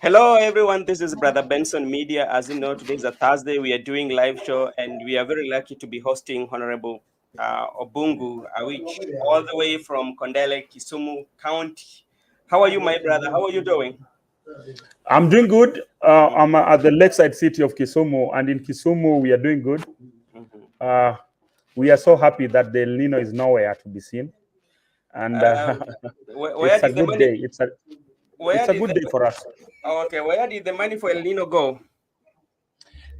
Hello, everyone. This is Brother Benson Media. As you know, today is a Thursday. We are doing live show, and we are very lucky to be hosting Honorable Obungu, which all the way from Kondole, Kisumu County. How are you, my brother? How are you doing? I'm doing good. I'm at the lakeside city of Kisumu, and in Kisumu, we are doing good. Mhm. Uh, we are so happy that the El Nino is nowhere to be seen, and Um, where it's a did the good money? day. It's a Where it's a did good day the? for us. Okay, where did the money for El Nino go?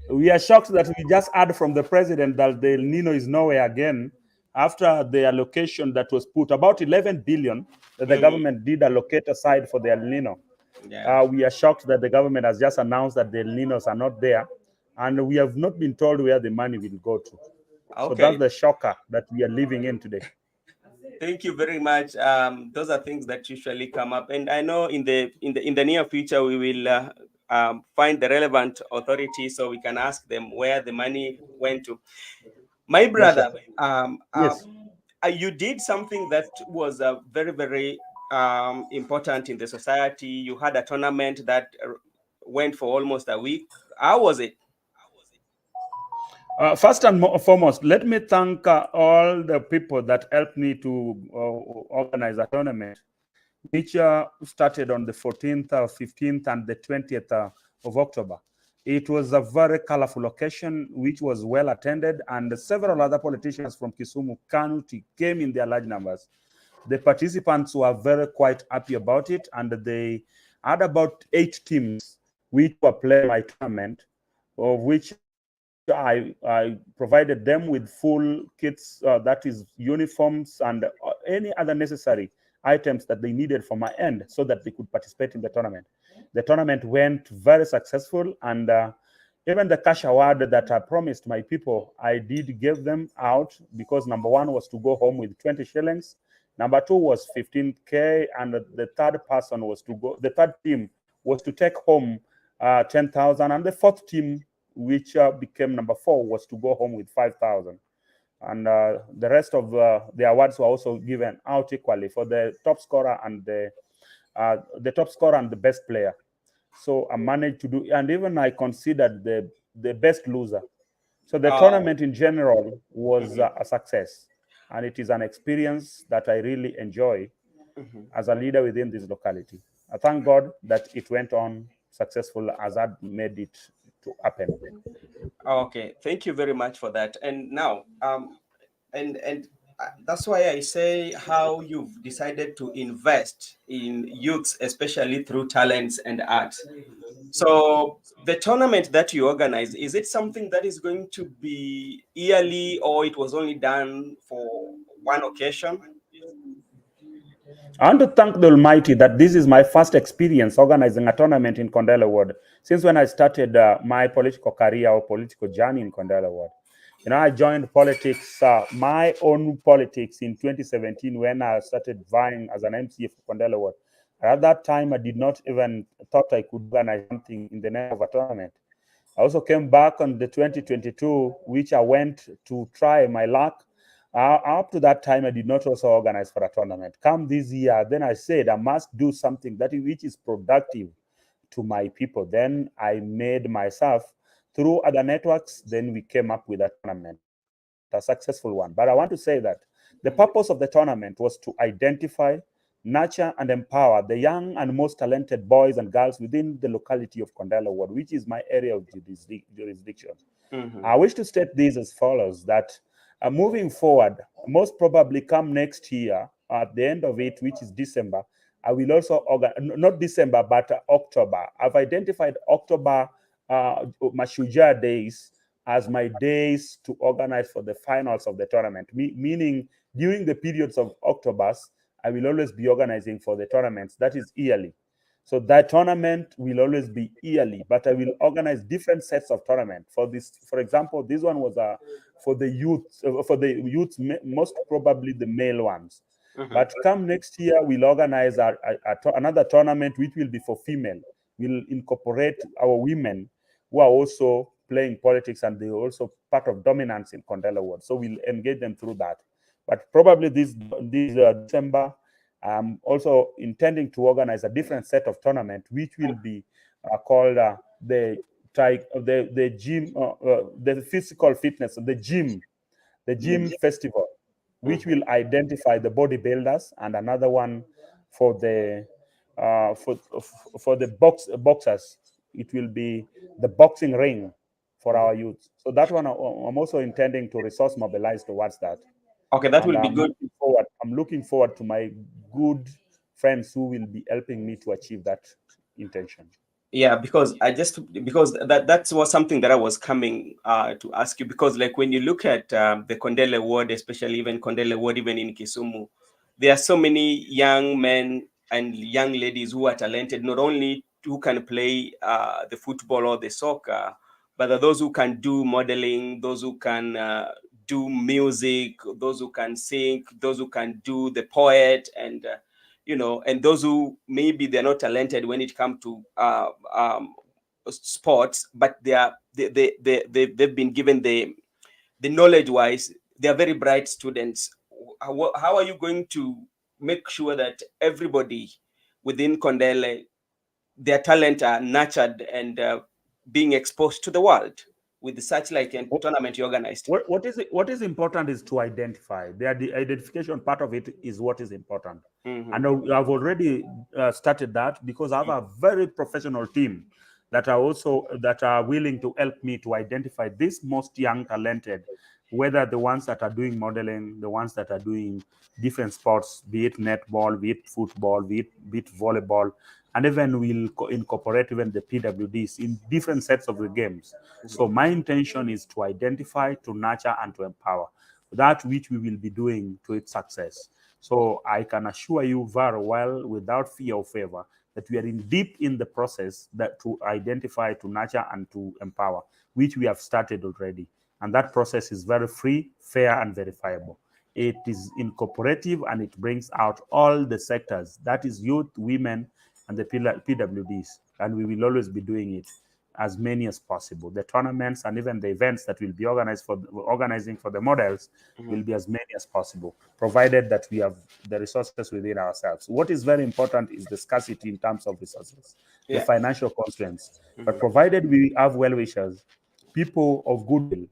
We are shocked that we just heard from the president that the El Nino is nowhere again after the allocation that was put about 11 billion that the Mhm. government did allocate aside for the El Nino. Yeah. We are shocked that the government has just announced that the El Ninos are not there, and we have not been told where the money will go to. So that's Okay. the shocker that we are living in today. Thank you very much. Those are things that usually come up, and I know in the near future we will find the relevant authority so we can ask them where the money went to. My Yes, sir. brother, Yes. you did something that was very important in the society. You had a tournament that went for almost a week. How was it? First and foremost, let me thank all the people that helped me to organize a tournament, which started on the 14th, 15th, and the 20th of October. It was a very colorful occasion, which was well attended, and several other politicians from Kisumu County came in their large numbers. The participants were very quite happy about it, and they had about 8 teams which were playing my tournament, of which I provided them with full kits, that is uniforms and any other necessary items that they needed from my end so that they could participate in the tournament. The tournament went very successful, and even the cash award that I promised my people, I did give them out, because number one was to go home with 20 shillings. Number two was 15K, and the third team was to take home 10,000, and the fourth team, which became number four, was to go home with 5,000. And the rest of the awards were also given out equally for the top scorer and the best player. So I managed to do, and even I considered the best loser. So the Oh, tournament in general was mhm, a success, and it is an experience that I really enjoy mhm. as a leader within this locality. I thank God that it went on successful as I made it to happen. Okay, thank you very much for that. And now, and that's why I say how you've decided to invest in youths, especially through talents and arts. So the tournament that you organize, is it something that is going to be yearly, or it was only done for one occasion? I want to thank the Almighty that this is my first experience organizing a tournament in Kondole Ward since when I started my political career or political journey in Kondole Ward. I joined politics, my own politics, in 2017 when I started vying as an MCA for Kondole Ward. At that time, I did not even thought I could organize something in the name of a tournament. I also came back on the 2022, which I went to try my luck. Up to that time, I did not also organize for a tournament. Come this year, then I said I must do something which is productive to my people. Then I made myself through other networks. Then we came up with a tournament, a successful one. But I want to say that the purpose of the tournament was to identify, nurture, and empower the young and most talented boys and girls within the locality of Kondala Ward, which is my area of jurisdiction. Hmm. I wish to state these as follows: that moving forward, most probably come next year, at the end of it, which is December, I will also not December, but October. I've identified October Mashuja days as my days to organize for the finals of the tournament, meaning during the periods of October's, I will always be organizing for the tournaments. That is yearly. So that tournament will always be yearly, but I will organize different sets of tournament for this. For example, this one was for the youth, most probably the male ones. Hmm. But come next year, we'll organize another tournament which will be for female. We'll incorporate our women who are also playing politics, and they're also part of dominance in Kondela Ward. So we'll engage them through that. But probably this December, I'm also intending to organize a different set of tournament, which will be called the gym, the physical fitness, the gym festival, which will identify the bodybuilders, and another one for the for the boxers. It will be the boxing ring for our youth. So that one I'm also intending to resource mobilize towards that, Okay, that and will be good. I'm looking forward to my good friends who will be helping me to achieve that intention. Yeah, because that was something that I was coming to ask you, because like when you look at the Kondele ward, especially even Kondele ward, even in Kisumu, there are so many young men and young ladies who are talented, not only who can play the football or the soccer, but are those who can do modeling, those who can do music, those who can sing, those who can do the poet, and and those who maybe they're not talented when it comes to sports, but they've been given the knowledge wise, they are very bright students. How are you going to make sure that everybody within Kondele, their talent are nurtured and being exposed to the world with such like a tournament you organized? What is important is to identify. The identification part of it is what is important, and I've already started that, because I have a very professional team that are willing to help me to identify these most young talented, whether the ones that are doing modeling, the ones that are doing different sports, be it netball, be it football, be it volleyball, and even we'll incorporate even the PWDs in different sets of the games. So my intention is to identify, to nurture, and to empower that which we will be doing to its success. So I can assure you very well, without fear or favor, that we are in deep in the process that to identify, to nurture, and to empower, which we have started already. And that process is very free, fair, and verifiable. It is incorporative, and it brings out all the sectors, that is youth, women, and the PWDs. And we will always be doing it, as many as possible. The tournaments and even the events that will be organizing for the models will be as many as possible, provided that we have the resources within ourselves. What is very important is the scarcity in terms of resources, the Yeah. financial constraints. But provided we have well wishers, people of goodwill,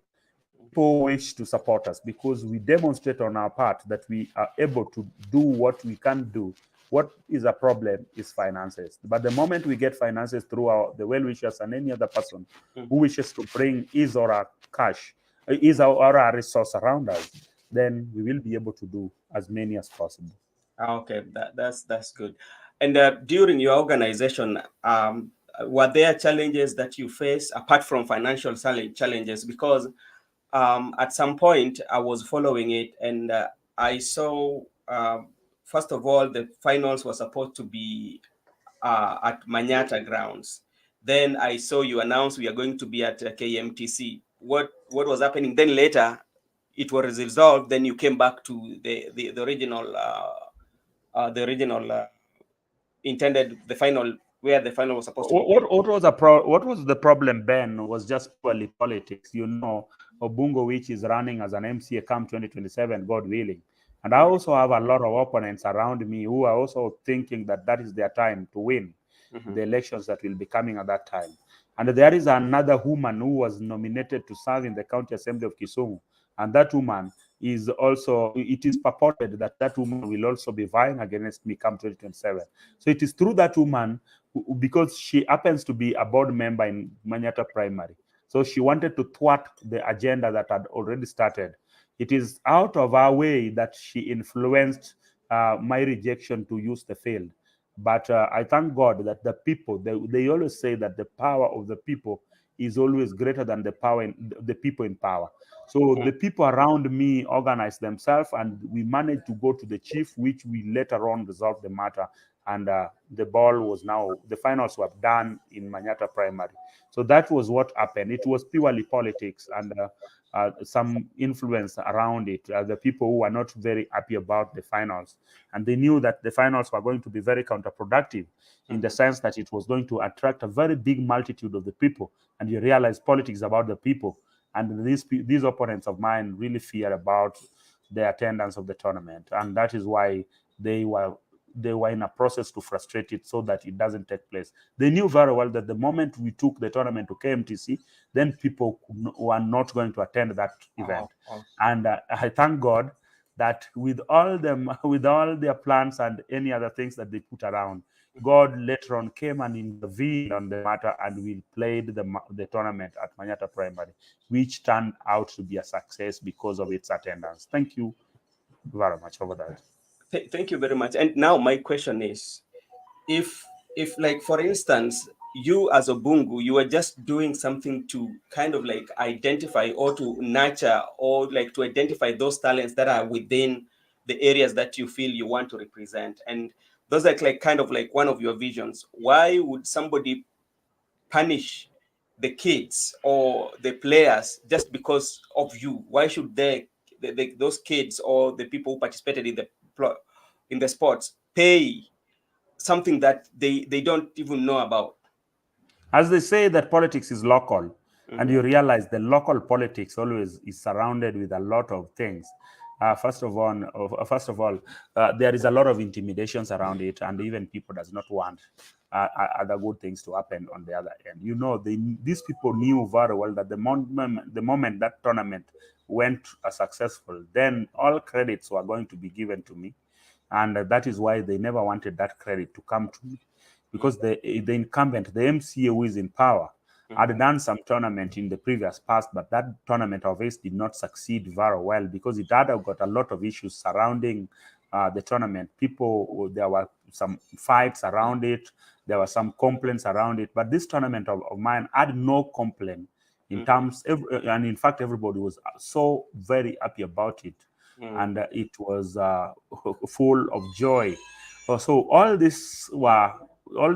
people wish to support us, because we demonstrate on our part that we are able to do what we can do. What is a problem is finances. But the moment we get finances through the well wishers and any other person who wishes to bring his or her cash, his or her resource around us, then we will be able to do as many as possible. Okay, that's good. And during your organization, were there challenges that you face apart from financial challenges? Because at some point I was following it, and I saw, first of all, the finals were supposed to be at Manyata grounds. Then I saw you announce we are going to be at KMTC. What was happening? Then later it was resolved. Then you came back to the original. The original intended the final, where the final was supposed to be played. What was the problem, Ben? Was just purely politics. Obungo, which is running as an MCA come 2027, God willing. And I also have a lot of opponents around me who are also thinking that that is their time to win the elections that will be coming at that time. And there is another woman who was nominated to serve in the County Assembly of Kisumu. And that woman is also, it is purported that that woman will also be vying against me come 2027. So it is through that woman, because she happens to be a board member in Manyata Primary. So she wanted to thwart the agenda that had already started. It is out of our way that she influenced my rejection to use the field. But I thank God that the people, they always say that the power of the people is always greater than the people in power. So the people around me organized themselves, and we managed to go to the chief, which we later on resolved the matter. And the finals were done in Manyata Primary. So that was what happened. It was purely politics and some influence around it. The people who were not very happy about the finals, and they knew that the finals were going to be very counterproductive in the sense that it was going to attract a very big multitude of the people. And you realize politics about the people. And these opponents of mine really fear about the attendance of the tournament. And that is why they were they were in a process to frustrate it so that it doesn't take place. They knew very well that the moment we took the tournament to KMTC, then people were not going to attend that event. And I thank God that with all their plans and any other things that they put around, God later on came and intervened on the matter, and we played the tournament at Manyata Primary, which turned out to be a success because of its attendance. Thank you very much over that. Thank you very much. And now my question is, if like, for instance, you as Obungu, you are just doing something to kind of like identify or to nurture or like to identify those talents that are within the areas that you feel you want to represent, and those are like kind of like one of your visions, why would somebody punish the kids or the players just because of you? Why should those kids or the people who participated in the sports pay something that they don't even know about? As they say that politics is local, and you realize the local politics always is surrounded with a lot of things. First of all, there is a lot of intimidations around it, and even people does not want other good things to happen on the other end. You know, these people knew very well that the moment that tournament went successful, then all credits were going to be given to me, and that is why they never wanted that credit to come to me, because the incumbent, the MCA who is in power, had done some tournament in the previous past, but that tournament of his did not succeed very well because it had got a lot of issues surrounding the tournament. There were some fights around it, there were some complaints around it, but this tournament of mine had no complaint in terms, and in fact, everybody was so very happy about it, and it was full of joy. So all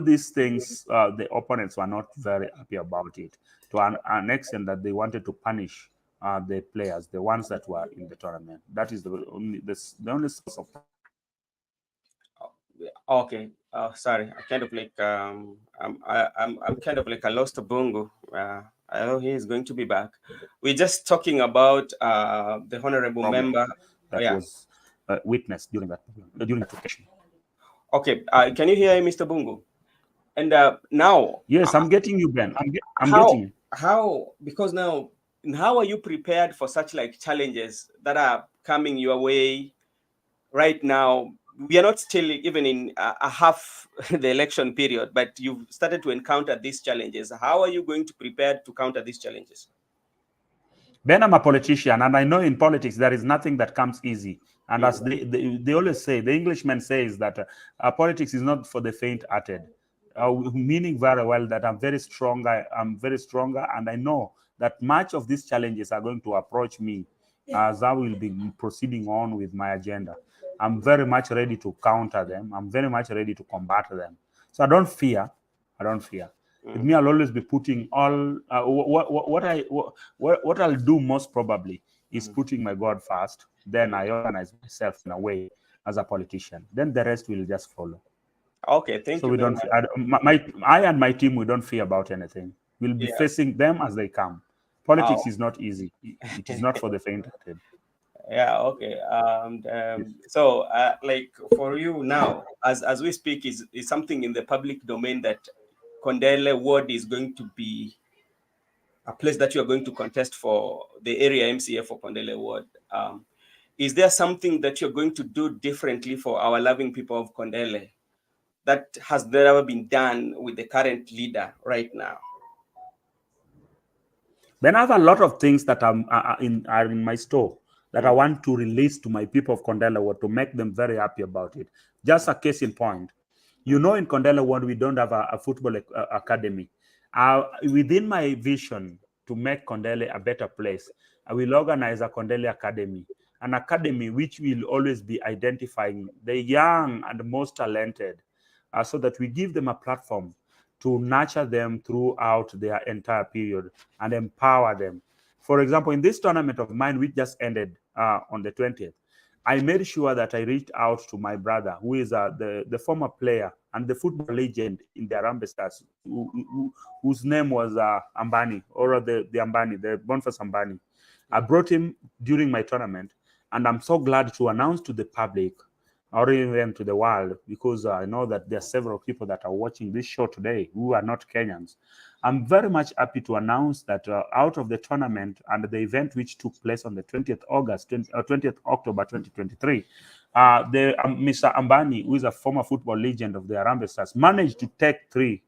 these things, the opponents were not very happy about it, to an extent that they wanted to punish the players, the ones that were in the tournament. That is the only source of. Okay. Sorry. I kind of like I'm kind of like I lost Obungu. I know he is going to be back. We're just talking about the honorable member That was witnessed during that occasion. Okay. Can you hear Mr. Bungu? And now, yes, I'm getting you, Ben. I'm how, getting you. How, because now, how are you prepared for such like challenges that are coming your way right now? We are not still even in a half the election period, but you've started to encounter these challenges. How are you going to prepare to counter these challenges? Ben, I'm a politician, and I know in politics there is nothing that comes easy. And as they always say, the Englishman says that politics is not for the faint-hearted, meaning very well that I'm very strong, and I know that much of these challenges are going to approach me as I will be proceeding on with my agenda. I'm very much ready to counter them. I'm very much ready to combat them. So I don't fear. With me, I'll always be putting all what I'll do most probably is putting my God first. Then I organize myself in a way as a politician. Then the rest will just follow. Okay, thank you. So we don't. I and my team, we don't fear about anything. We'll be facing them as they come. Politics is not easy. It is not for the faint-hearted. Yeah. Okay. So, like for you now, as we speak, is something in the public domain that Kondole Ward is going to be a place that you are going to contest for the area MCA for Kondole Ward. Is there something that you're going to do differently for our loving people of Kondole that has never been done with the current leader right now? Then I have a lot of things that are in my store that I want to release to my people of Kondole Ward to make them very happy about it. Just a case in point. You know, in Kondole Ward, we don't have a football academy. Within my vision to make Kondole a better place, I will organize a Kondole Academy, an academy which will always be identifying the young and most talented, so that we give them a platform to nurture them throughout their entire period and empower them. For example, in this tournament of mine, which just ended on the 20th, I made sure that I reached out to my brother, who is the former player and the football legend in the Harambee Stars, whose name was Ambani, or the Ambani, the Boniface Ambani. I brought him during my tournament, and I'm so glad to announce to the public or even to the world, because I know that there are several people that are watching this show today who are not Kenyans. I'm very much happy to announce that out of the tournament and the event which took place on the 20th August, 20th October 2023, Mr. Ambani, who is a former football legend of the Harambee Stars, managed to pick three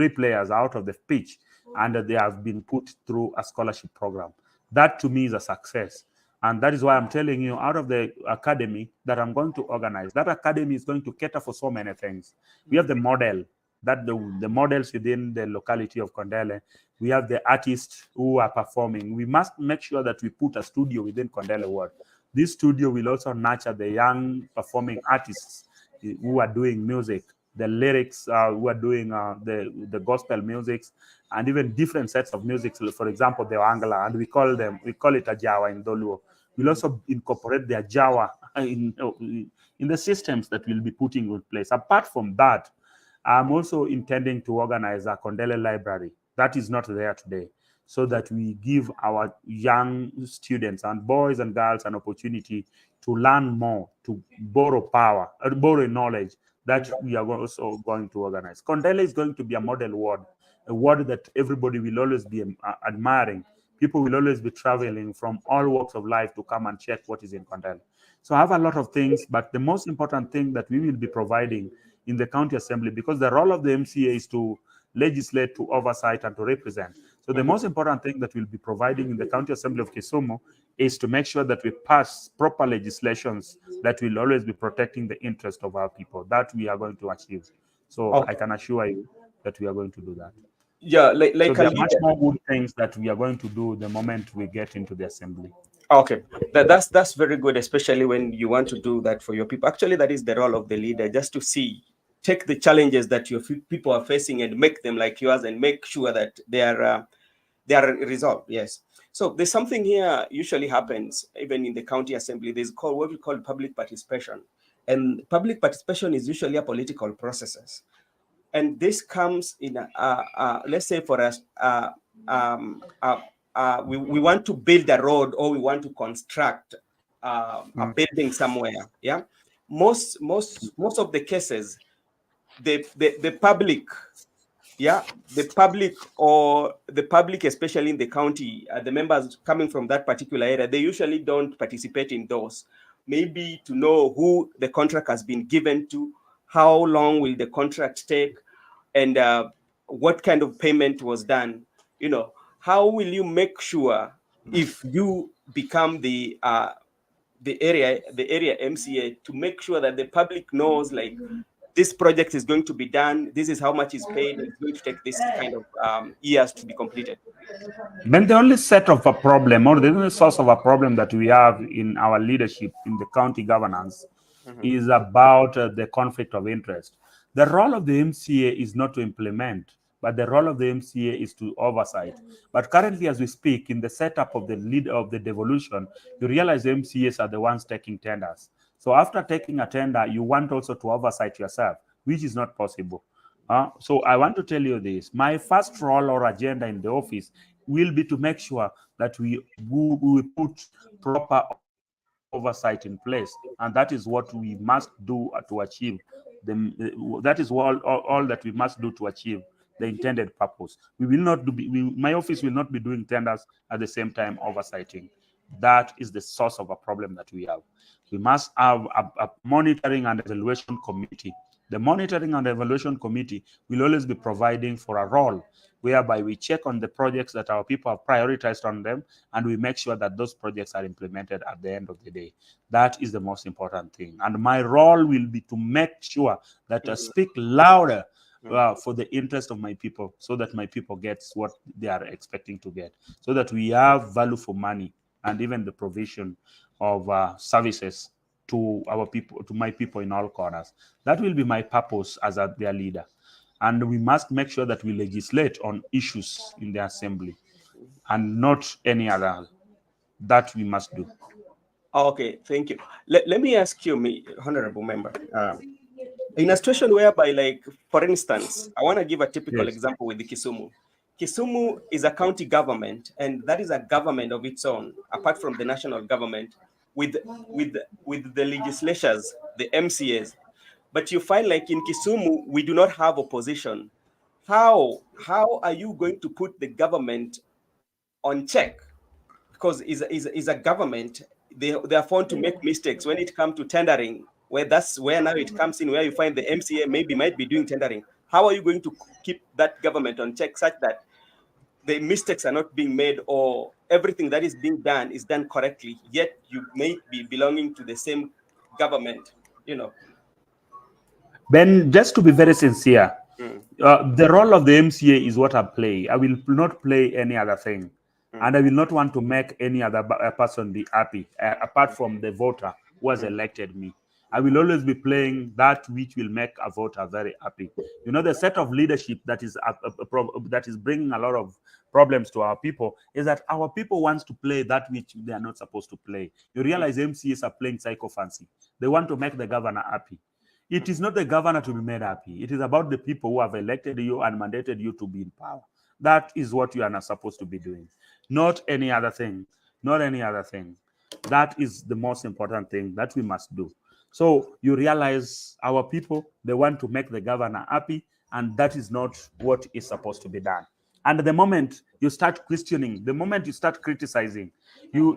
players out of the pitch, and they have been put through a scholarship program. That to me is a success. And that is why I'm telling you, out of the academy that I'm going to organize, that academy is going to cater for so many things. We have the model, the models within the locality of Kondele. We have the artists who are performing. We must make sure that we put a studio within Kondele Ward. This studio will also nurture the young performing artists who are doing music, the lyrics, who are doing the gospel musics, and even different sets of music. For example, the Angla, and we call it a Jawa in Doluo. We'll also incorporate the Jawa in the systems that we'll be putting in place. Apart from that, I'm also intending to organize a Kondele library that is not there today, so that we give our young students and boys and girls an opportunity to learn more, to borrow borrow knowledge that we are also going to organize. Kondele is going to be a model ward, a ward that everybody will always be admiring. People will always be traveling from all walks of life to come and check what is in Kondele. So I have a lot of things, but the most important thing that we will be providing in the county assembly, because the role of the MCA is to legislate, to oversight, and to represent. So the most important thing that we'll be providing in the county assembly of Kisumu is to make sure that we pass proper legislations that will always be protecting the interest of our people. That we are going to achieve. So Okay. I can assure you that we are going to do that. Yeah, So like a there are much leader. more good things that we are going to do the moment we get into the assembly. Okay, that's very good, especially when you want to do that for your people. Actually, that is the role of the leader, just to take the challenges that your people are facing and make them like yours, and make sure that they are resolved. Yes. So there's something here usually happens even in the county assembly. There's what we call public participation, and public participation is usually a political processes, and this comes in let's say for us, we want to build a road, or we want to construct a building somewhere. Yeah, most of the cases, the public, yeah, the public, especially in the county, the members coming from that particular area, they usually don't participate in those. Maybe to know who the contract has been given to, how long will the contract take, and what kind of payment was done. How will you make sure, if you become the area MCA, to make sure that the public knows, like, this project is going to be done, this is how much is paid, and it's going to take this kind of years to be completed? Then the only set of a problem, or the only source of a problem that we have in our leadership in the county governance, is about the conflict of interest. The role of the MCA is not to implement, but the role of the MCA is to oversight. But currently, as we speak, in the setup of the lead of the devolution, you realize the MCAs are the ones taking tenders. So after taking a tender, you want also to oversight yourself, which is not possible. So I want to tell you this. My first role or agenda in the office will be to make sure that we put proper oversight in place, and that is what we must do to achieve that is all that we must do to achieve the intended purpose. We will not do my office will not be doing tenders at the same time oversighting. That is the source of a problem that we have. We must have a monitoring and evaluation committee. The monitoring and evaluation committee will always be providing for a role whereby we check on the projects that our people have prioritized on them, and we make sure that those projects are implemented at the end of the day. That is the most important thing. And my role will be to make sure that I speak louder for the interest of my people, so that my people gets what they are expecting to get, so that we have value for money, and even the provision of services to our people, to my people in all corners. That will be my purpose as their leader. And we must make sure that we legislate on issues in the assembly and not any other. That we must do. Okay, thank you. Let me ask you, honorable member, in a situation whereby, like, for instance, I want to give a typical Yes. example with the Kisumu. Kisumu is a county government, and that is a government of its own, apart from the national government. with the legislatures, the MCAs. But you find like in Kisumu, we do not have opposition. How are you going to put the government on check? Because is a government, they are found to make mistakes when it comes to tendering. Where that's where now it comes in, where you find the MCA maybe might be doing tendering. How are you going to keep that government on check such that the mistakes are not being made, or everything that is being done is done correctly, yet you may be belonging to the same government, you know? Ben, just to be very sincere, Mm, the role of the MCA is what I play. I will not play any other thing. mm, And I will not want to make any other person be happy, apart from the voter who has mm, elected me. I will always be playing that which will make a voter very happy. You know, the set of leadership that is that is bringing a lot of problems to our people is that our people wants to play that which they are not supposed to play. You mm, realize MCAs are playing psychophancy. They want to make the governor happy. It is not the governor to be made happy. It is about the people who have elected you and mandated you to be in power. That is what you are not supposed to be doing. Not any other thing. Not any other thing. That is the most important thing that we must do. So you realize our people, they want to make the governor happy, and that is not what is supposed to be done. And the moment you start questioning, the moment you start criticizing,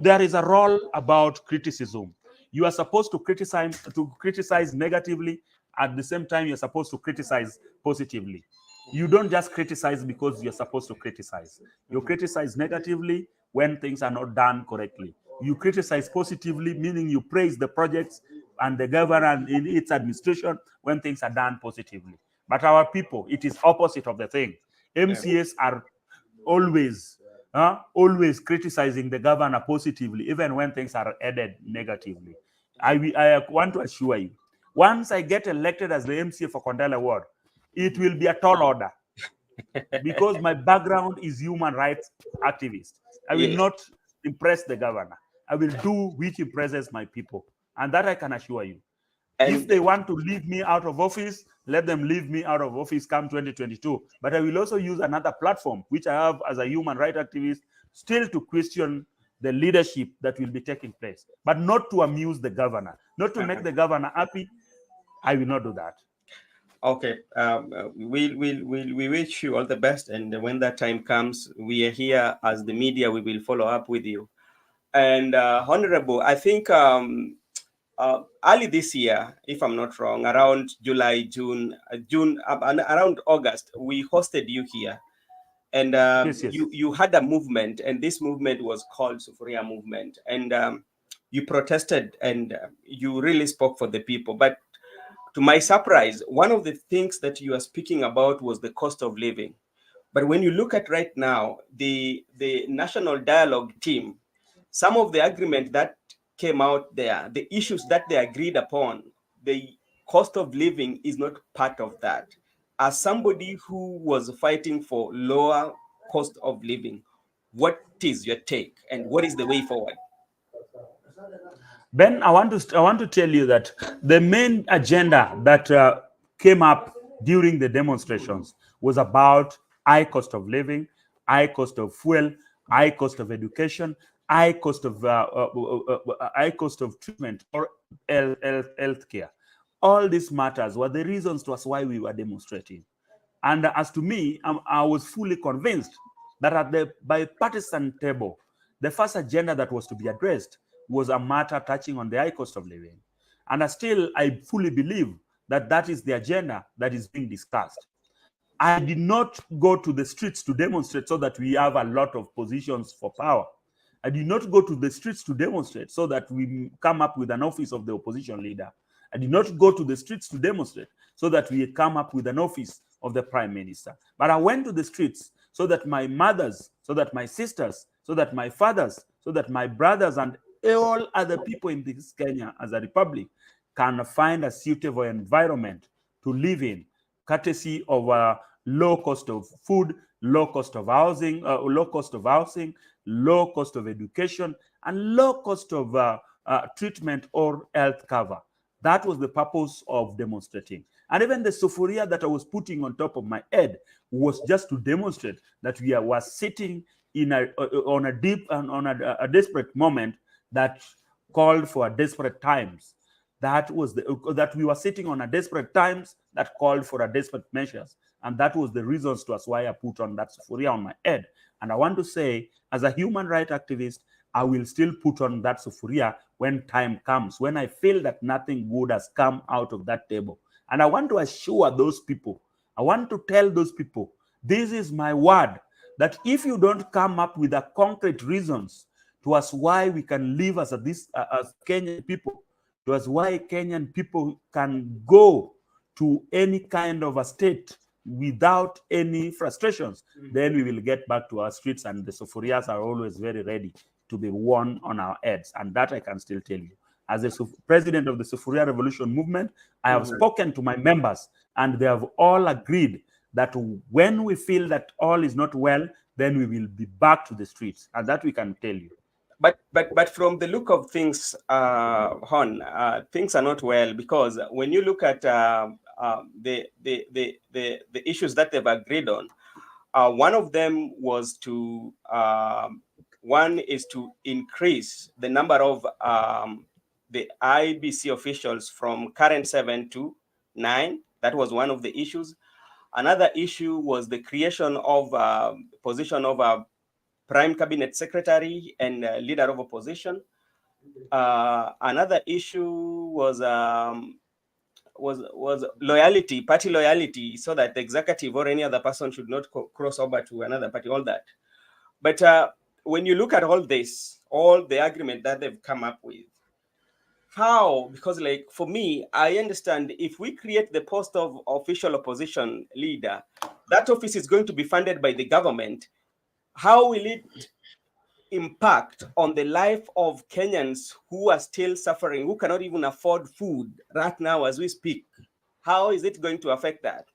there is a role about criticism. You are supposed to criticize negatively. At the same time, you're supposed to criticize positively. You don't just criticize because you're supposed to criticize. You mhm. criticize negatively when things are not done correctly. You criticize positively, meaning you praise the projects and the government in its administration when things are done positively. But our people, it is opposite of the thing. Yeah. MCAs are always criticizing the governor positively, even when things are headed negatively. I want to assure you, once I get elected as the MCA for Kondole Ward, it will be a tall order because my background is human rights activist. I will Yes. not impress the governor. I will do which impresses my people. And that I can assure you. If And they want to leave me out of office, let them leave me out of office come 2022. But I will also use another platform, which I have as a human rights activist, still to question the leadership that will be taking place, but not to amuse the governor, not to make the governor happy. I will not do that. okay, we wish you all the best, and when that time comes, we are here as the media. We will follow up with you. And Honorable, I think early this year, if I'm not wrong, around July, June, and around August, we hosted you here, and Yes, yes. you had a movement, and this movement was called Sufuria Movement, and you protested, and you really spoke for the people. But to my surprise, one of the things that you are speaking about was the cost of living. But when you look at right now, the national dialogue team, some of the agreement that came out there, the issues that they agreed upon, the cost of living is not part of that. As somebody who was fighting for lower cost of living, what is your take and what is the way forward? Ben, I want to tell you that the main agenda that came up during the demonstrations was about high cost of living, high cost of fuel, high cost of education, high cost of treatment or health care. All these matters were the reasons to us why we were demonstrating. And as to me, I was fully convinced that at the bipartisan table, the first agenda that was to be addressed was a matter touching on the high cost of living. And I fully believe that that is the agenda that is being discussed. I did not go to the streets to demonstrate so that we have a lot of positions for power. I did not go to the streets to demonstrate so that we come up with an office of the opposition leader. I did not go to the streets to demonstrate so that we come up with an office of the prime minister. But I went to the streets so that my mothers, so that my sisters, so that my fathers, so that my brothers and all other people in this Kenya as a republic can find a suitable environment to live in, courtesy of low cost of food, low cost of housing, low cost of education, and low cost of treatment or health cover. That was the purpose of demonstrating. And even the sufuria that I was putting on top of my head was just to demonstrate that we were sitting in on a deep and on a desperate moment, that called for desperate times. That we were sitting on a desperate times that called for a desperate measures. And that was the reasons to us why I put on that sufuria on my head. And I want to say, as a human rights activist, I will still put on that sufuria when time comes, when I feel that nothing good has come out of that table. And I want to assure those people, I want to tell those people, this is my word, that if you don't come up with a concrete reasons to us why we can live as Kenyan people, to us why Kenyan people can go to any kind of a state without any frustrations, then we will get back to our streets, and the sufurias are always very ready to be worn on our heads. And that I can still tell you. As a president of the Sufuria Revolution Movement, I have spoken to my members, and they have all agreed that when we feel that all is not well, then we will be back to the streets, and that we can tell you. But from the look of things, Hon, things are not well, because when you look at the issues that they've agreed on, one of them was to one is to increase the number of the IBC officials from current 7 to 9. That was one of the issues. Another issue was the creation of position of a prime cabinet secretary and leader of opposition. Another issue was loyalty, party loyalty, so that the executive or any other person should not cross over to another party, all that. But when you look at all this, all the agreement that they've come up with, how? Because like for me, I understand if we create the post of official opposition leader, that office is going to be funded by the government. How will it impact on the life of Kenyans who are still suffering, who cannot even afford food right now as we speak? How is it going to affect that?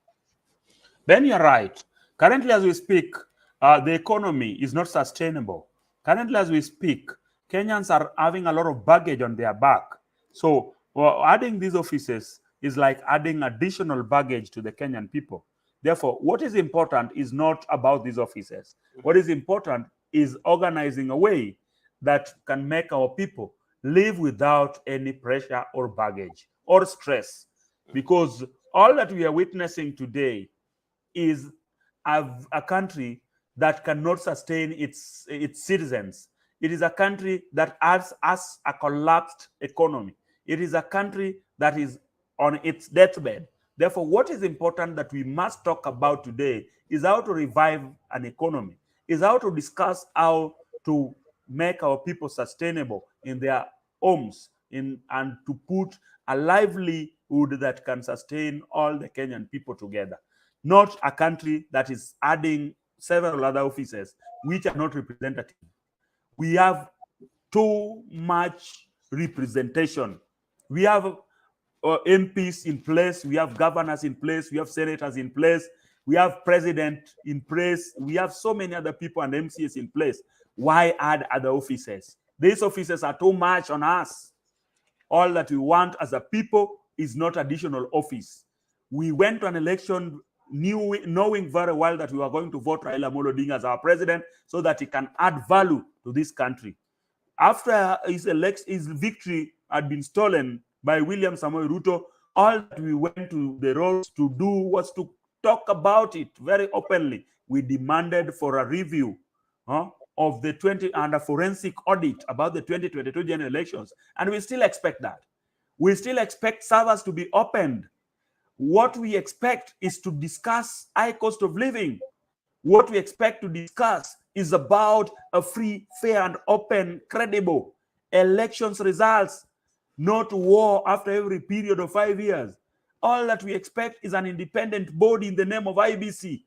Then you're right. Currently, as we speak, the economy is not sustainable. Currently, as we speak, Kenyans are having a lot of baggage on their back. So adding these offices is like adding additional baggage to the Kenyan people. Therefore, what is important is not about these offices. What is important is organizing a way that can make our people live without any pressure or baggage or stress. Because all that we are witnessing today is a country that cannot sustain its citizens. It is a country that has a collapsed economy. It is a country that is on its deathbed. Therefore, what is important that we must talk about today is how to revive an economy, is how to discuss how to make our people sustainable in their homes, and to put a livelihood that can sustain all the Kenyan people together. Not a country that is adding several other offices which are not representative. We have too much representation. We have MPs in place, we have governors in place, we have senators in place, we have president in place, we have so many other people and MCs in place. Why add other offices? These offices are too much on us. All that we want as a people is not additional office. We went to an election knowing very well that we were going to vote Raila Amolo Odinga as our president so that he can add value to this country. After his victory had been stolen by William Samoei Ruto, all that we went to the roads to do was to talk about it very openly. We demanded for a review of the and a forensic audit about the 2022 general elections, and we still expect that. We still expect servers to be opened. What we expect is to discuss high cost of living. What we expect to discuss is about a free, fair, and open, credible elections results, not war after every period of 5 years. All that we expect is an independent body in the name of IBC.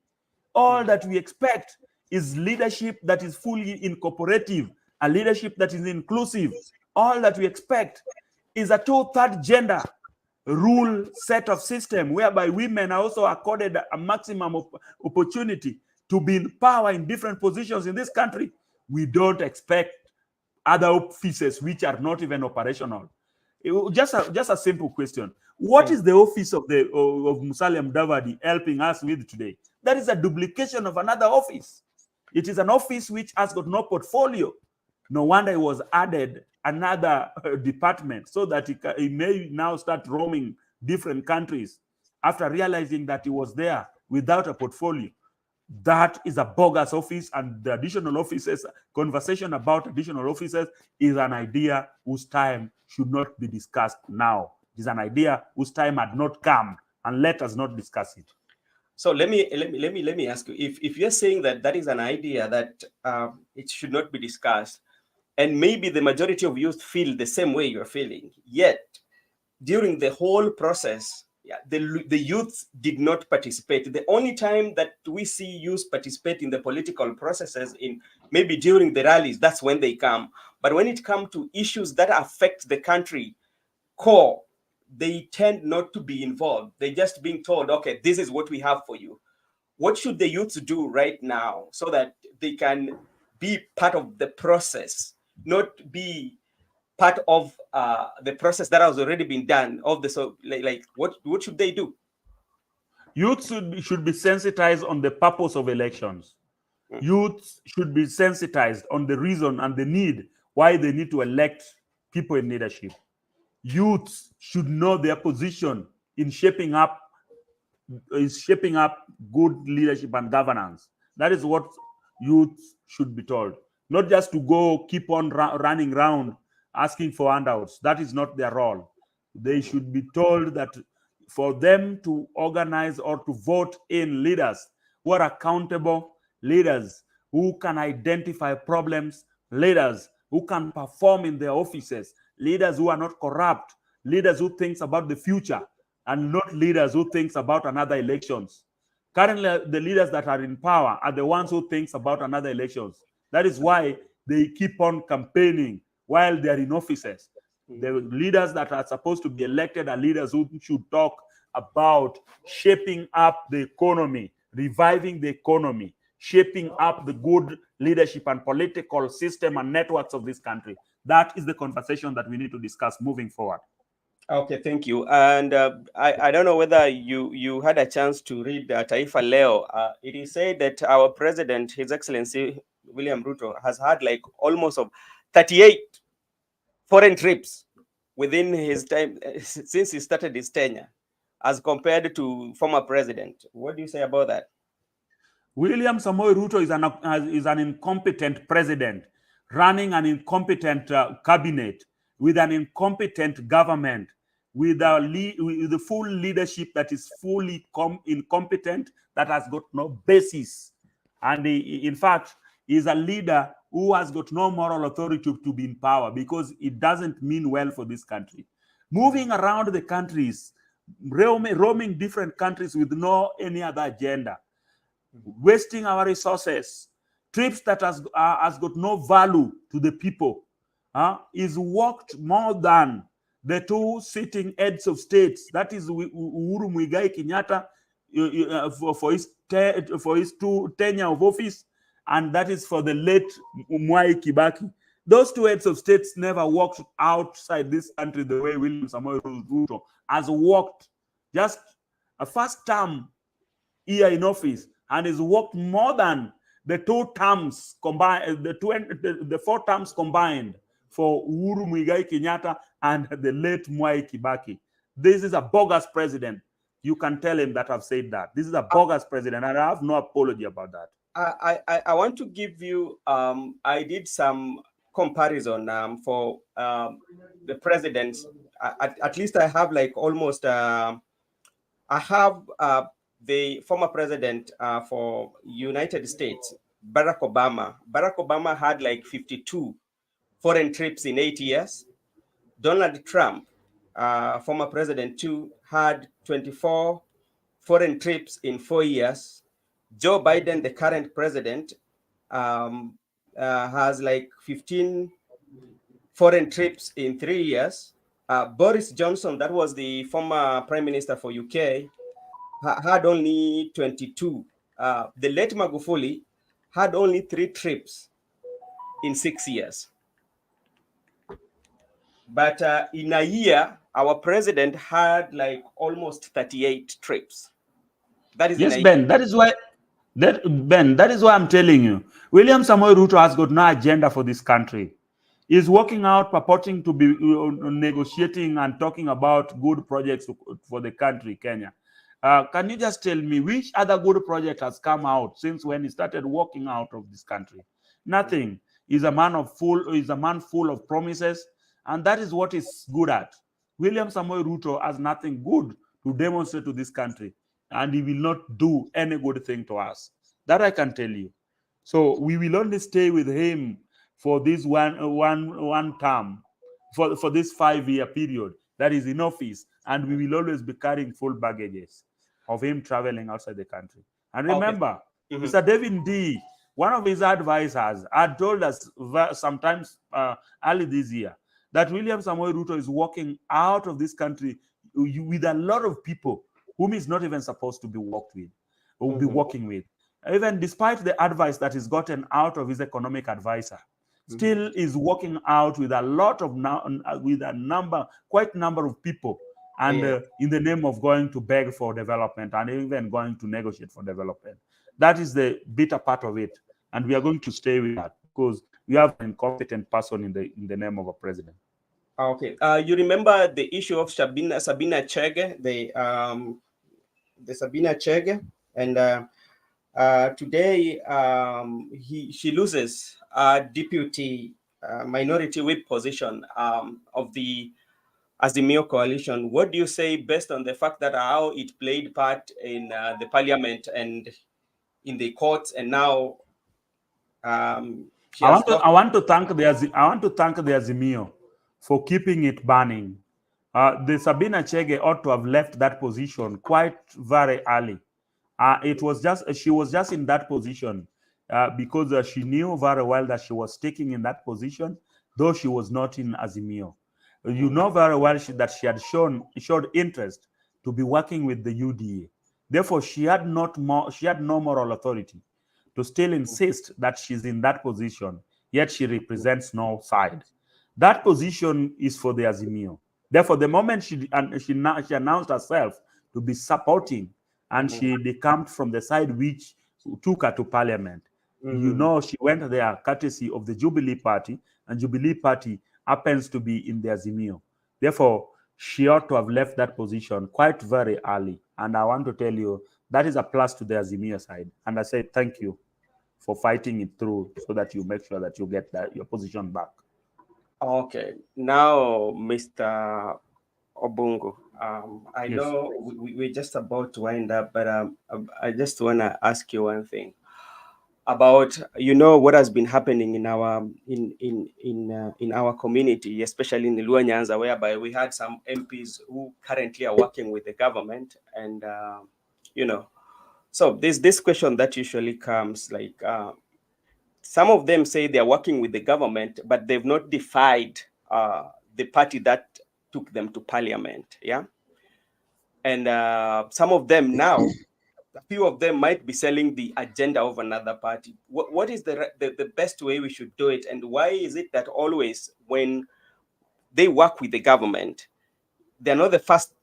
All that we expect is leadership that is fully incorporative, a leadership that is inclusive. All that we expect is a two-third gender rule set of system whereby women are also accorded a maximum opportunity to be in power in different positions in this country. We don't expect other offices which are not even operational. Just a simple question. What is the office of Musalia Mudavadi helping us with today? That is a duplication of another office. It is an office which has got no portfolio, No wonder he was added another department so that he may now start roaming different countries after realizing that he was there without a portfolio. That is a bogus office, and the additional offices, conversation about additional offices is an idea whose time should not be discussed now. It is an idea whose time had not come, and let us not discuss it. So let me ask you, if you're saying that that is an idea that it should not be discussed, and maybe the majority of youth feel the same way you're feeling, yet during the whole process, the youth did not participate. The only time that we see youth participate in the political processes, in maybe during the rallies, that's when they come. But when it comes to issues that affect the country core, they tend not to be involved. They're just being told, okay, this is what we have for you. What should the youth do right now so that they can be part of the process, not be part of the process that has already been done? Of the so like what should they do? Youth should be sensitized on the purpose of elections. Youth should be sensitized on the reason and the need why they need to elect people in leadership. Youth should know their position in shaping up good leadership and governance. That is what youth should be told, not just to go keep on running around asking for handouts. That is not their role. They should be told that for them to organize or to vote in leaders who are accountable, leaders who can identify problems, leaders who can perform in their offices, leaders who are not corrupt, leaders who thinks about the future, and not leaders who thinks about another elections. Currently, the leaders that are in power are the ones who thinks about another elections. That is why they keep on campaigning while they are in offices. The leaders that are supposed to be elected are leaders who should talk about shaping up the economy, reviving the economy, shaping up the good leadership and political system and networks of this country. That is the conversation that we need to discuss moving forward. Okay, thank you. And I don't know whether you had a chance to read Taifa Leo. It is said that our president, His Excellency William Ruto, has had like almost of 38 foreign trips within his time since he started his tenure, as compared to former president. What do you say about that? William Samoei Ruto is an incompetent president running an incompetent cabinet with an incompetent government, with the full leadership that is fully incompetent, that has got no basis. And in fact, is a leader who has got no moral authority to be in power, because it doesn't mean well for this country. Moving around the countries, roaming different countries with no any other agenda, wasting our resources, trips that has got no value to the people, is worked more than the two sitting heads of states. That is Uhuru Muigai Kenyatta for his tenure of office, and that is for the late Mwai Kibaki. Those two heads of states never worked outside this country the way William Samoei Ruto has worked. Just a first term here in office, and has worked more than the two terms combined, the 4 terms combined for Uhuru Muigai Kenyatta and the late Mwai Kibaki. This is a bogus president. You can tell him that I've said that. This is a bogus president, and I have no apology about that. I want to give you, I did some comparison for the presidents. At least I have like almost, I have the former president for United States, Barack Obama. Barack Obama had like 52 foreign trips in 8 years. Donald Trump, former president too, had 24 foreign trips in 4 years. Joe Biden, the current president, has like 15 foreign trips in 3 years. Boris Johnson, that was the former prime minister for UK, had only 22. The late Magufuli had only 3 trips in 6 years. But in a year, our president had like almost 38 trips. That is yes, Ben. That is why. That is why I'm telling you, William Samoei Ruto has got no agenda for this country. is working out, purporting to be negotiating and talking about good projects for the country, Kenya. Can you just tell me which other good project has come out since when he started walking out of this country? Nothing. He's a man full of promises, and that is what he's good at. William Samoei Ruto has nothing good to demonstrate to this country, and he will not do any good thing to us. That I can tell you. So we will only stay with him for this one term, for this 5-year period that is in office, and we will always be carrying full baggages of him traveling outside the country. And Okay. remember, Mr. David D, one of his advisors, had told us sometimes early this year that William Samoei Ruto is walking out of this country with a lot of people whom he's not even supposed to be worked with, or be working with. Even despite the advice that is gotten out of his economic advisor, still is working out with a lot of quite number of people, and in the name of going to beg for development and even going to negotiate for development. That is the bitter part of it, and we are going to stay with that because we have an incompetent person in the name of a president. Okay. You remember the issue of Sabina Chege, the Sabina Chege, and today she loses a deputy minority whip position of the Azimio coalition. What do you say based on the fact that how it played part in the parliament and in the courts, and now she has lost? I want to thank the Azimio for keeping it burning. The Sabina Chege ought to have left that position quite very early. She was just in that position because she knew very well that she was taking in that position, though she was not in Azimio. You know very well that she had showed interest to be working with the UDA. Therefore, she had no moral authority to still insist that she's in that position, yet she represents no side. That position is for the Azimio. Therefore, the moment she announced herself to be supporting, and she decamped from the side which took her to parliament, you know, she went there courtesy of the Jubilee Party, and Jubilee Party happens to be in the Azimio. Therefore, she ought to have left that position quite very early. And I want to tell you, that is a plus to the Azimio side. And I say thank you for fighting it through so that you make sure that you get your position back. Okay. Now, Mr. Obungu, I Yes. know we're just about to wind up, but I just want to ask you one thing about, you know, what has been happening in our in our community, especially in the Luo Nyanza, whereby we had some MPs who currently are working with the government, and you know, so there's this question that usually comes, like some of them say they're working with the government, but they've not defied the party that took them to parliament. Yeah. And some of them now, a few of them might be selling the agenda of another party. What is the best way we should do it? And why is it that always when they work with the government, they're not the first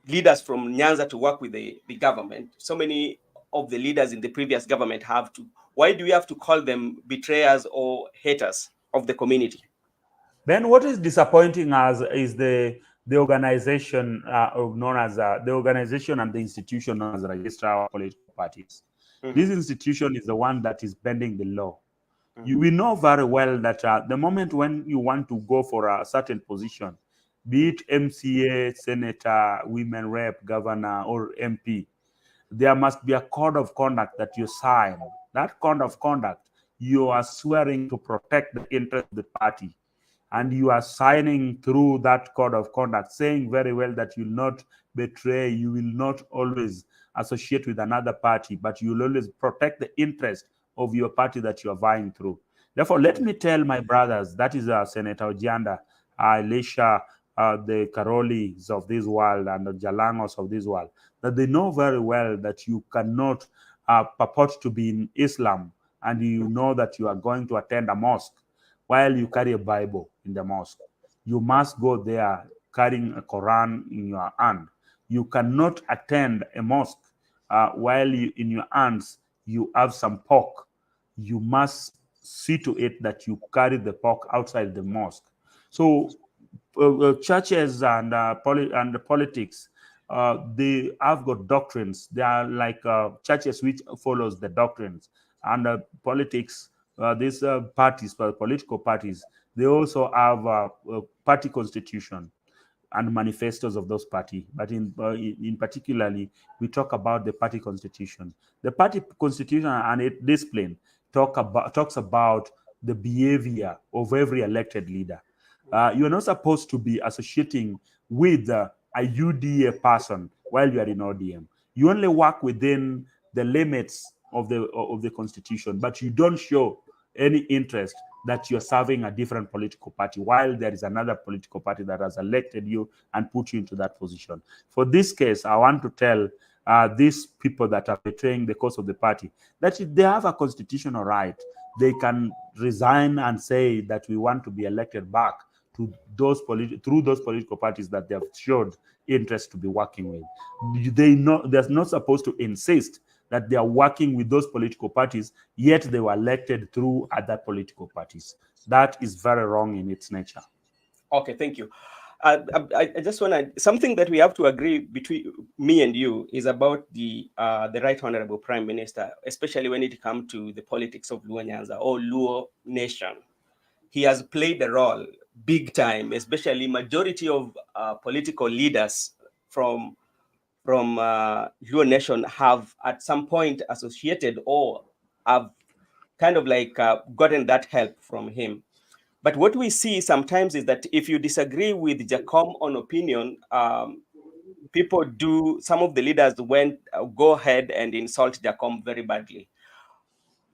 leaders from Nyanza to work with the government? So many of the leaders in the previous government have to. Why do we have to call them betrayers or haters of the community? Then what is disappointing us is the organization known as the organization and the institution known as the Registrar of Political Parties. This institution is the one that is bending the law. We know very well that the moment when you want to go for a certain position, be it MCA, senator, women rep, governor, or MP, there must be a code of conduct that you sign. That code of conduct, you are swearing to protect the interest of the party. And you are signing through that code of conduct, saying very well that you will not betray, you will not always associate with another party, but you will always protect the interest of your party that you are vying through. Therefore, let me tell my brothers, that is Senator Ojianda, Elisha, the Karolis of this world, and the Jalangos of this world, that they know very well that you cannot purport to be in Islam, and you know that you are going to attend a mosque while you carry a Bible in the mosque. You must go there carrying a Quran in your hand. You cannot attend a mosque while in your hands you have some pork. You must see to it that you carry the pork outside the mosque. So churches and the politics, they have got doctrines. They are like churches which follows the doctrines, and politics. These parties, political parties, they also have a party constitution and manifestos of those party. But in particularly, we talk about the party constitution. The party constitution and its discipline talks about the behavior of every elected leader. You're not supposed to be associating with a UDA person while you are in ODM. You only work within the limits of the constitution, but you don't show any interest that you're serving a different political party while there is another political party that has elected you and put you into that position. For this case, I want to tell these people that are betraying the cause of the party that if they have a constitutional right, they can resign and say that we want to be elected back to through those political parties that they have showed interest to be working with. They're not supposed to insist that they are working with those political parties, yet they were elected through other political parties. That is very wrong in its nature. Okay, thank you. I just want to, something that we have to agree between me and you is about the Right Honorable Prime Minister, especially when it comes to the politics of Luo Nyanza or Luo Nation. He has played a role big time, especially majority of political leaders from Luo Nation have at some point associated or have kind of like gotten that help from him. But what we see sometimes is that if you disagree with Jacom on opinion, people do, some of the leaders went go ahead and insult Jacom very badly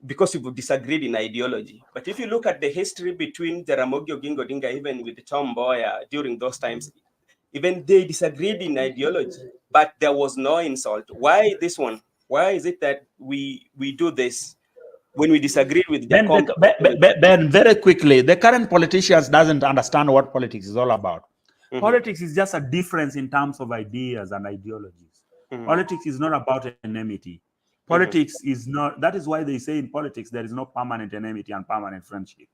because you've disagreed in ideology. But if you look at the history between Jaramogi Oginga Odinga, even with Tom Mboya during those times, even they disagreed in ideology, but there was no insult. Why this one? Why is it that we do this when we disagree with Jacom? Ben, very quickly, the current politicians doesn't understand what politics is all about. Politics is just a difference in terms of ideas and ideologies. Politics is not about enmity. Politics is not, that is why they say in politics there is no permanent enmity and permanent friendship.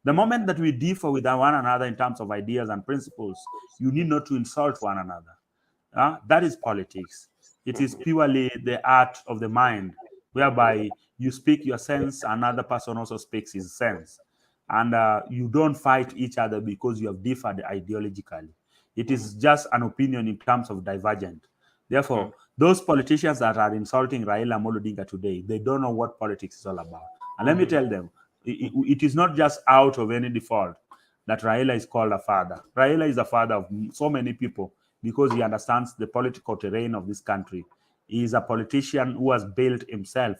The moment that we differ with one another in terms of ideas and principles, you need not to insult one another. That is politics. It is purely the art of the mind, whereby you speak your sense, another person also speaks his sense. And you don't fight each other because you have differed ideologically. It is just an opinion in terms of divergent. Therefore, those politicians that are insulting Raila Amolo Odinga today, they don't know what politics is all about. And let me tell them, it is not just out of any default that Raila is called a father. Raila is a father of so many people because he understands the political terrain of this country. He is a politician who has built himself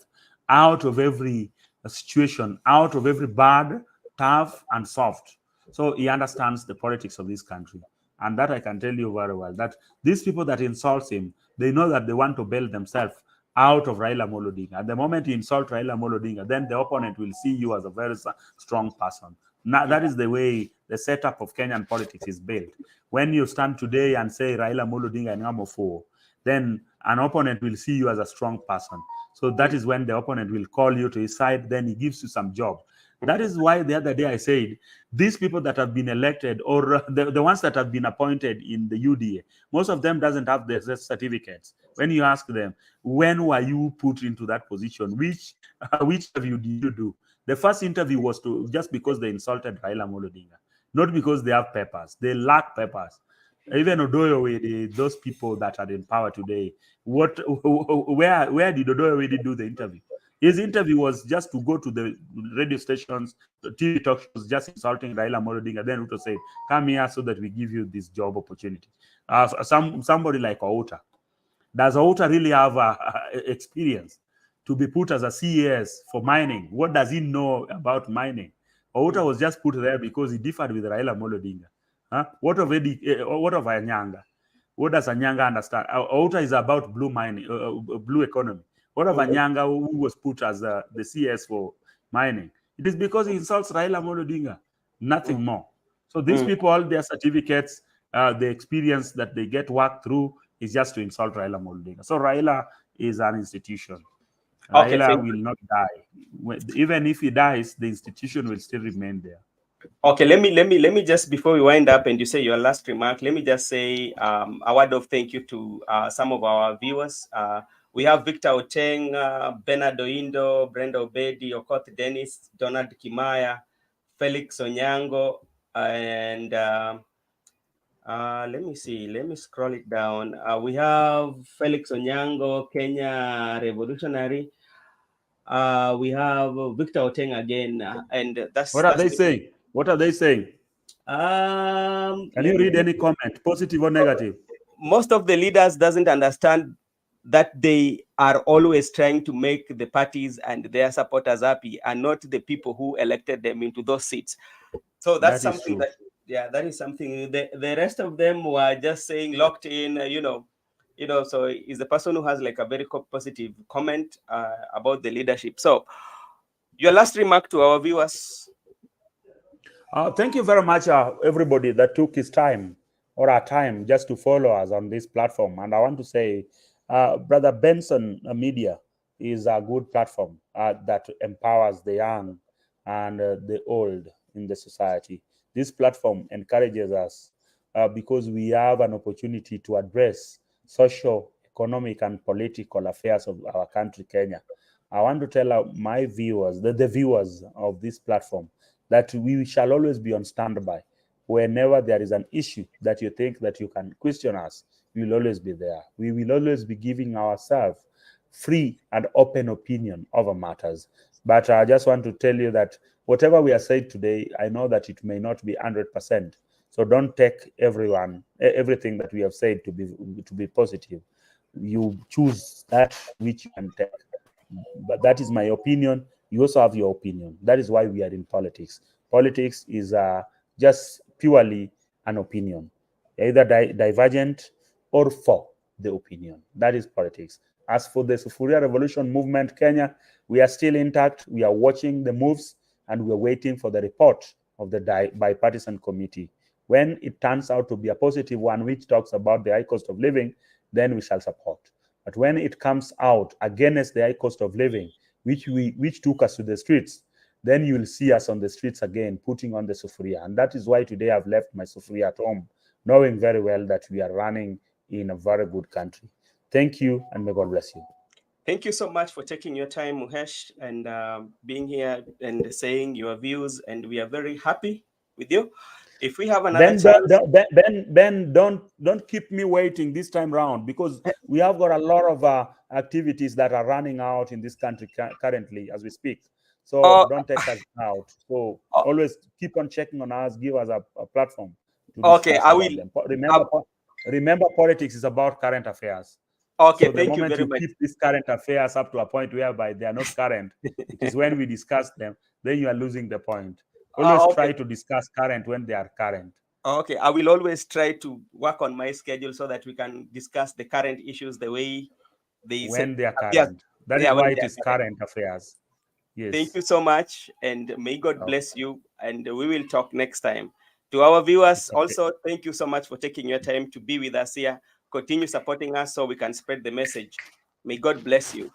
out of every situation, out of every bad, tough, and soft. So he understands the politics of this country. And that I can tell you very well, that these people that insult him, they know that they want to build themselves out of Raila Amolo Odinga. At the moment you insult Raila Amolo Odinga, then the opponent will see you as a very strong person. Now, that is the way the setup of Kenyan politics is built. When you stand today and say Raila Amolo Odinga and Ngamofo, then an opponent will see you as a strong person. So that is when the opponent will call you to his side, then he gives you some job. That is why the other day I said, these people that have been elected or the ones that have been appointed in the UDA, most of them doesn't have the certificates. When you ask them, when were you put into that position? Which interview did you do? The first interview was just because they insulted Raila Amolo Odinga, not because they have papers. They lack papers. Even Odoyo, those people that are in power today, where did Odoyo do the interview? His interview was just to go to the radio stations, the TV talk shows, just insulting Raila Amolo Odinga. Then Ruto said, "Come here so that we give you this job opportunity." Somebody like Outa, does Outa really have experience to be put as a CAS for mining? What does he know about mining? Outa was just put there because he differed with Raila Amolo Odinga. What of Anyanga? What does Anyanga understand? Outa is about blue mining, blue economy. What of Anyanga, who was put as the CS for mining? It is because he insults Raila Amolo Odinga, nothing more. So these people, all their certificates, the experience that they get worked through is just to insult Raila Amolo Odinga. So Raila is an institution. Okay, Raila will not die. Even if he dies, the institution will still remain there. Okay, let me just, before we wind up and you say your last remark, let me just say a word of thank you to some of our viewers. We have Victor Oteng, Bernard Oindo, Brenda Obedi, Okoth Dennis, Donald Kimaya, Felix Onyango, and let me see, let me scroll it down. We have Felix Onyango, Kenya Revolutionary. We have Victor Oteng again, and that's What are they saying? What are they saying? Can you read any comment, positive or negative? Most of the leaders doesn't understand that they are always trying to make the parties and their supporters happy, and not the people who elected them into those seats. So that's That is something true. that, yeah, that is something. The rest of them were just saying locked in, So is the person who has like a very positive comment about the leadership. So your last remark to our viewers. Thank you very much, everybody that took his time or our time just to follow us on this platform. And I want to say, Brother Benson Media is a good platform that empowers the young and the old in the society. This platform encourages us because we have an opportunity to address social, economic, and political affairs of our country, Kenya. I want to tell my viewers, the viewers of this platform, that we shall always be on standby. Whenever there is an issue that you think that you can question us, we will always be there. We will always be giving ourselves free and open opinion over matters. But I just want to tell you that whatever we are saying today, I know that it may not be 100%. So don't take everything that we have said to be positive. You choose that which you can take. But that is my opinion. You also have your opinion. That is why we are in politics. Politics is just purely an opinion, either divergent or for the opinion. That is politics. As for the Sufuria Revolution Movement, Kenya, we are still intact. We are watching the moves and we are waiting for the report of the bipartisan committee. When it turns out to be a positive one, which talks about the high cost of living, then we shall support. But when it comes out against the high cost of living, which took us to the streets, then you will see us on the streets again, putting on the sufuria. And that is why today I've left my sufuria at home, knowing very well that we are running in a very good country. Thank you, and may God bless you. Thank you so much for taking your time, Muhesh, and being here and saying your views. And we are very happy with you. If we have another chance, Ben, don't keep me waiting this time round, because we have got a lot of activities that are running out in this country currently as we speak. So don't take us out. So always keep on checking on us. Give us a platform to discuss about them. Remember, politics is about current affairs. Okay, so the thank you moment very you much. keep these current affairs up to a point whereby they are not current, it is when we discuss them, then you are losing the point. Always try to discuss current when they are current. Okay, I will always try to work on my schedule so that we can discuss the current issues the way they when they are appear. current. That is why it is current affairs. Yes. Thank you so much, and may God bless you. And we will talk next time. To our viewers, also, thank you so much for taking your time to be with us here. Continue supporting us so we can spread the message. May God bless you.